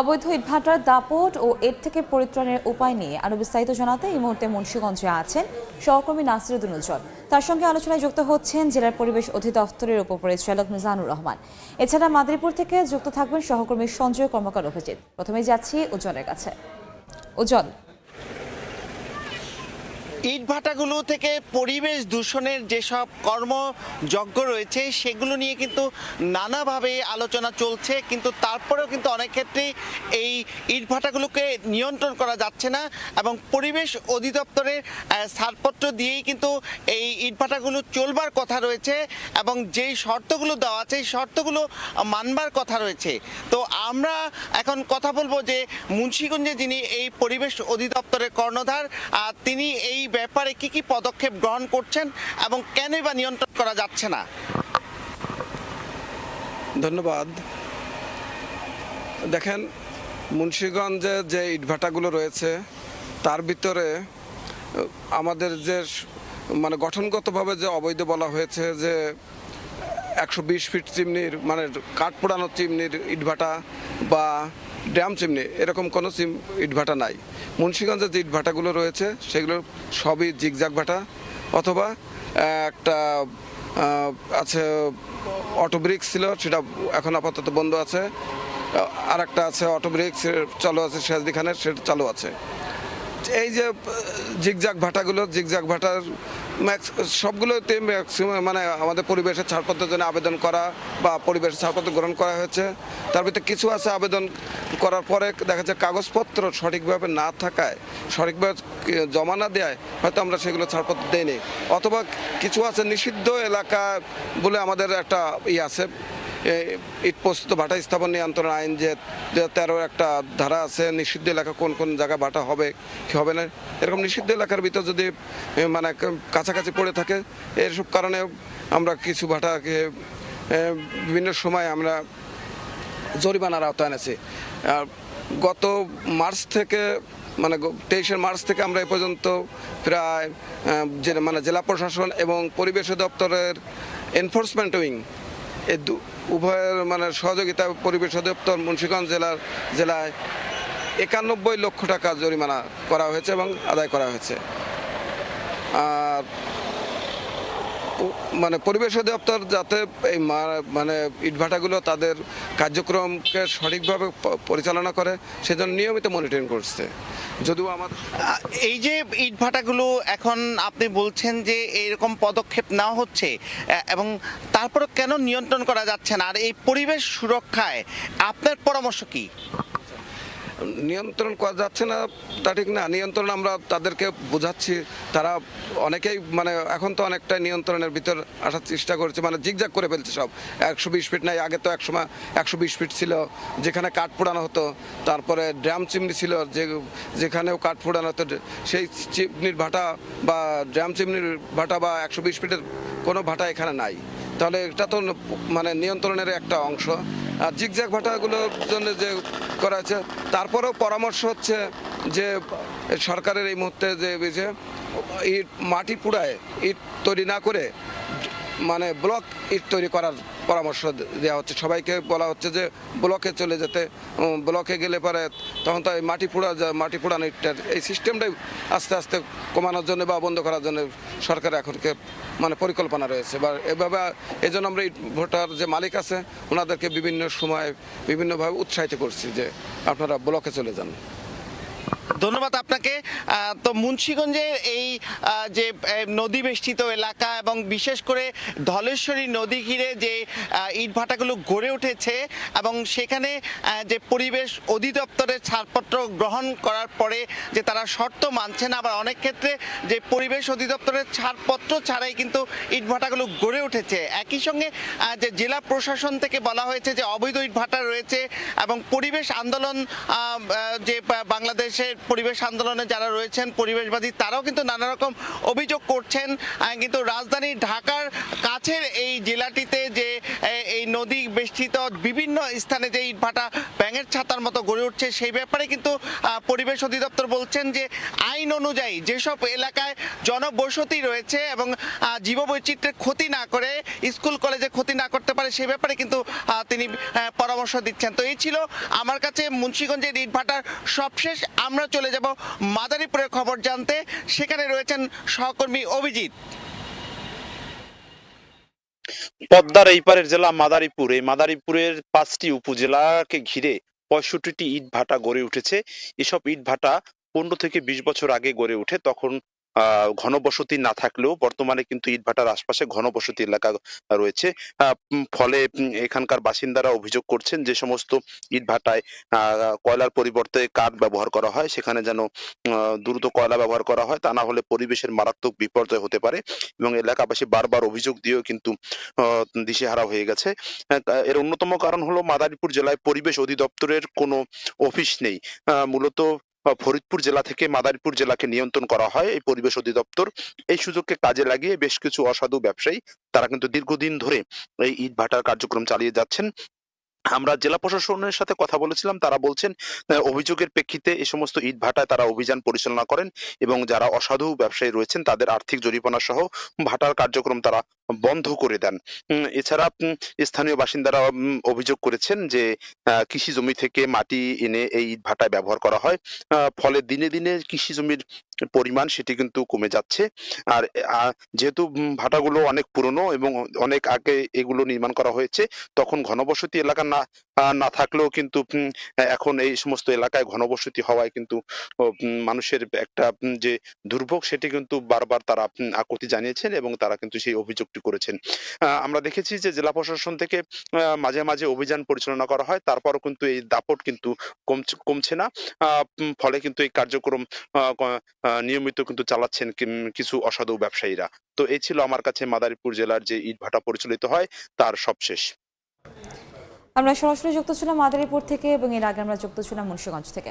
অবৈধ ইটভাটার দাপট ও এর থেকে পরিত্রাণের উপায় নিয়ে আরো বিস্তারিত জানাতে এই মুহূর্তে মুন্সিগঞ্জে আছেন সহকর্মী নাসিরুদ্দিন উজ্জ্বল। তার সঙ্গে আলোচনায় যুক্ত হচ্ছেন জেলার পরিবেশ অধিদপ্তরের উপপরিচালক মিজানুর রহমান। এছাড়া মাদারীপুর থেকে যুক্ত থাকবেন সহকর্মী সঞ্জয় কর্মকার অভিজিৎ। প্রথমে যাচ্ছি উজ্জ্বলের কাছে। উজ্জ্বল, ইটভাটাগুলো থেকে পরিবেশ দূষণের যেসব কর্মযজ্ঞ রয়েছে সেগুলো নিয়ে কিন্তু নানাভাবে আলোচনা চলছে, কিন্তু তারপরেও কিন্তু অনেক ক্ষেত্রেই এই ইটভাটাগুলোকে নিয়ন্ত্রণ করা যাচ্ছে না এবং পরিবেশ অধিদপ্তরের ছাড়পত্র দিয়েই কিন্তু এই ইটভাটাগুলো চলবার কথা রয়েছে এবং যেই শর্তগুলো দেওয়া আছে এই শর্তগুলো মানবার কথা রয়েছে। তো আমরা এখন কথা বলবো যে মুন্সিগঞ্জে যিনি এই পরিবেশ অধিদপ্তরের কর্ণধার, তিনি এই ব্যাপারে কি কি পদক্ষেপ গ্রহণ করছেন এবং কেনই বা নিয়ন্ত্রণ করা যাচ্ছে না। ধন্যবাদ। দেখেন, মুন্সিগঞ্জে যে ইটভাটাগুলো রয়েছে তার ভিতরে আমাদের যে গঠনগতভাবে যে অবৈধ বলা হয়েছে যে 120 ফিট চিমনির কাঠ পোড়ানো চিমনির ইটভাটা বা ড্যাম চিমনি এরকম কোনো ইটভাটা নাই। মুন্সিগঞ্জে যে ইটভাটাগুলো রয়েছে সেগুলো সবই জিগজাগ ভাটা, অথবা একটা আছে অটোব্রিক্স ছিল, সেটা এখন আপাতত বন্ধ আছে। আর একটা আছে অটোব্রিক্স চালু আছে, শেষদি খানের, সেটা চালু আছে। এই যে জিগজাগ ভাটার সবগুলোতে ম্যাক্সিমাম আমাদের পরিবেশের ছাড়পত্রের জন্য আবেদন করা বা পরিবেশের ছাড়পত্র গ্রহণ করা হয়েছে। তার ভিতরে কিছু আছে আবেদন করার পরে দেখা যাচ্ছে কাগজপত্র সঠিকভাবে না থাকায়, সঠিকভাবে জমা না দেওয়ায় হয়তো আমরা সেগুলো ছাড়পত্র দেইনি, অথবা কিছু আছে নিষিদ্ধ এলাকা বলে আমাদের একটা আছে, ইট প্রস্তুত ভাটা স্থাপন নিয়ন্ত্রণ আইন যে 13 একটা ধারা আছে, নিষিদ্ধ এলাকা কোন কোন জায়গায় ভাটা হবে কি হবে না, এরকম নিষিদ্ধ এলাকার ভিতর যদি কাছাকাছি পড়ে থাকে, এসব কারণে আমরা কিছু ভাটাকে বিভিন্ন সময় আমরা জরিমানার আওতায় এনেছি। গত মার্চ থেকে 23 মার্চ থেকে আমরা এ পর্যন্ত প্রায় জেলা প্রশাসন এবং পরিবেশ দপ্তরের এনফোর্সমেন্ট উইং এই উভয়ের সহযোগিতা পরিবেশ অধিদপ্তর মুন্সিগঞ্জ জেলায় 91 লক্ষ টাকা জরিমানা করা হয়েছে এবং আদায় করা হয়েছে। আর পরিবেশ অধিদপ্তর যাতে এই ইটভাটাগুলো তাদের কার্যক্রমকে সঠিকভাবে পরিচালনা করে সেজন্য নিয়মিত মনিটরিং করছে। যদিও আমাদের এই যে ইটভাটাগুলো এখন আপনি বলছেন যে এরকম পদক্ষেপ নেওয়া হচ্ছে এবং তারপরে কেন নিয়ন্ত্রণ করা যাচ্ছে না, আর এই পরিবেশ সুরক্ষায় আপনার পরামর্শ কি? নিয়ন্ত্রণ করা যাচ্ছে না তা ঠিক না, নিয়ন্ত্রণ আমরা তাদেরকে বোঝাচ্ছি। তারা অনেকেই এখন তো অনেকটা নিয়ন্ত্রণের ভিতর আসার চেষ্টা করছে, জিগজাগ করে ফেলছে সব। 120 ফিট নাই, আগে তো একসময় 120 ফিট ছিল যেখানে কাঠ পোড়ানো হতো, তারপরে ড্রাম চিমনি ছিল যেখানেও কাঠ পোড়ানো হতো। সেই চিমনির ভাটা বা ড্রাম চিমনির ভাটা বা 120 ফিটের কোনো ভাটা এখানে নাই, তাহলে এটা তো নিয়ন্ত্রণের একটা অংশ। আর জিগজ্যাগ ভাটাগুলোর জন্য যে করা আছে, তারপরেও পরামর্শ হচ্ছে যে সরকারের এই মুহূর্তে যে ইট মাটি পুড়ায় ইট তৈরি না করে ব্লক ইট তৈরি করার পরামর্শ দেওয়া হচ্ছে। সবাইকে বলা হচ্ছে যে ব্লকে চলে যেতে, ব্লকে গেলে পরে তখন তো মাটি পোড়ানো ইটটার এই সিস্টেমটাই আস্তে আস্তে কমানোর জন্য বা বন্ধ করার জন্য সরকার এখনকে পরিকল্পনা রয়েছে। বা এভাবে এই জন্য আমরা ইট ভাটার যে মালিক আছে ওনাদেরকে বিভিন্ন সময় বিভিন্নভাবে উৎসাহিত করছি যে আপনারা ব্লকে চলে যান। ধন্যবাদ আপনাকে। তো মুন্সিগঞ্জের এই যে নদী বেষ্টিত এলাকা এবং বিশেষ করে ধলেশ্বরী নদী ঘিরে যে ইটভাটাগুলো গড়ে উঠেছে এবং সেখানে যে পরিবেশ অধিদপ্তরের ছাড়পত্র গ্রহণ করার পরে যে তারা শর্ত মানছে না, আবার অনেক ক্ষেত্রে যে পরিবেশ অধিদপ্তরের ছাড়পত্র ছাড়াই কিন্তু ইটভাটাগুলো গড়ে উঠেছে। একই সঙ্গে যে জেলা প্রশাসন থেকে বলা হয়েছে যে অবৈধ ইটভাটা রয়েছে এবং পরিবেশ আন্দোলন যে বাংলাদেশের পরিবেশ আন্দোলনে যারা রয়েছেন পরিবেশবাদী, তারাও কিন্তু নানা রকম অভিযোগ করছেন। কিন্তু রাজধানী ঢাকার কাছের এই জেলাটিতে যে এই নদী বেষ্টিত বিভিন্ন স্থানে যে ইটভাটা ব্যাঙের ছাতার মতো গড়ে উঠছে, সেই ব্যাপারে কিন্তু পরিবেশ অধিদপ্তর বলছেন যে আইন অনুযায়ী যেসব এলাকায় জনবসতি রয়েছে এবং জীববৈচিত্র্যের ক্ষতি না করে, স্কুল কলেজে ক্ষতি না করতে পারে, সে ব্যাপারে কিন্তু তিনি পরামর্শ দিচ্ছেন। তো এই ছিল আমার কাছে মুন্সিগঞ্জের ইটভাটার সবশেষ। আমরা চলে যাব মাদারীপুরের খবর জানতে, সেখানে রয়েছেন সহকর্মী অভিজিৎ। পদ্মার এই পারের জেলা মাদারীপুর। এই মাদারীপুরের 5টি উপজেলাকে ঘিরে 65টি ইট ভাটা গড়ে উঠেছে। এসব ইট ভাটা 15 থেকে 20 বছর আগে গড়ে ওঠে। তখন ঘনবসতি না থাকলেও বর্তমানে কিন্তু ইটভাটার আশপাশে ঘনবসতি এলাকা রয়েছে। ফলে এখানকার বাসিন্দারা অভিযোগ করছেন যে সমস্ত ইটভাটায় কয়লার পরিবর্তে কাঠ ব্যবহার করা হয়, সেখানে যেন দ্রুত কয়লা ব্যবহার করা হয়, তা না হলে পরিবেশের মারাত্মক বিপর্যয় হতে পারে। এবং এলাকাবাসী বারবার অভিযোগ দিয়েও কিন্তু দিশেহারা হয়ে গেছে। এর অন্যতম কারণ হলো মাদারীপুর জেলায় পরিবেশ অধিদপ্তরের কোনো অফিস নেই। মূলত ফরিদপুর জেলা থেকে মাদারীপুর জেলাকে নিয়ন্ত্রণ করা হয় এই পরিবেশ অধিদপ্তর। এই সুযোগকে কাজে লাগিয়ে বেশ কিছু অসাধু ব্যবসায়ী তারা কিন্তু দীর্ঘদিন ধরে এই ইট ভাটার কার্যক্রম চালিয়ে যাচ্ছেন। আমরা জেলা প্রশাসনের সাথে কথা বলেছিলাম, তারা বলছেন অভিযোগের প্রেক্ষিতে এই সমস্ত ইট ভাটায় তারা অভিযান পরিচালনা করেন এবং যারা অসাধু ব্যবসায়ী রয়েছেন তাদের আর্থিক জরিমানা সহ ভাটার কার্যক্রম তারা বন্ধ করে দেন। এছাড়া স্থানীয় বাসিন্দারা অভিযোগ করেছেন যে কৃষি জমি থেকে মাটি এনে এই ইট ভাটায় ব্যবহার করা হয়। ফলে দিনে দিনে কৃষি জমির পরিমাণ সেটি কিন্তু কমে যাচ্ছে। আর যেহেতু ভাটাগুলো অনেক পুরনো এবং অনেক আগে এগুলো নির্মাণ করা হয়েছে, তখন ঘনবসতি এলাকা না থাকলেও কিন্তু এখন এই সমস্ত এলাকায় ঘনবসতি হওয়ায় কিন্তু মানুষের একটা যে দুর্ভোগ সেটি কিন্তু বারবার তারা আকুতি জানিয়েছেন এবং তারা কিন্তু সেই অভিযোগটি করেছেন। আমরা দেখেছি যে জেলা প্রশাসন থেকে মাঝে মাঝে অভিযান পরিচালনা করা হয়, তারপরও কিন্তু এই দাপট কিন্তু কমছে না। ফলে কিন্তু এই কার্যক্রম নিয়মিত কিন্তু চালাচ্ছেন কিছু অসাধু ব্যবসায়ীরা। তো এই ছিল আমার কাছে মাদারীপুর জেলার যে ইটভাটা পরিচালিত হয় তার সবশেষ। আমরা সরাসরি যুক্ত ছিলাম মাদারীপুর থেকে এবং এর আগে আমরা যুক্ত ছিলাম মুন্সিগঞ্জ থেকে।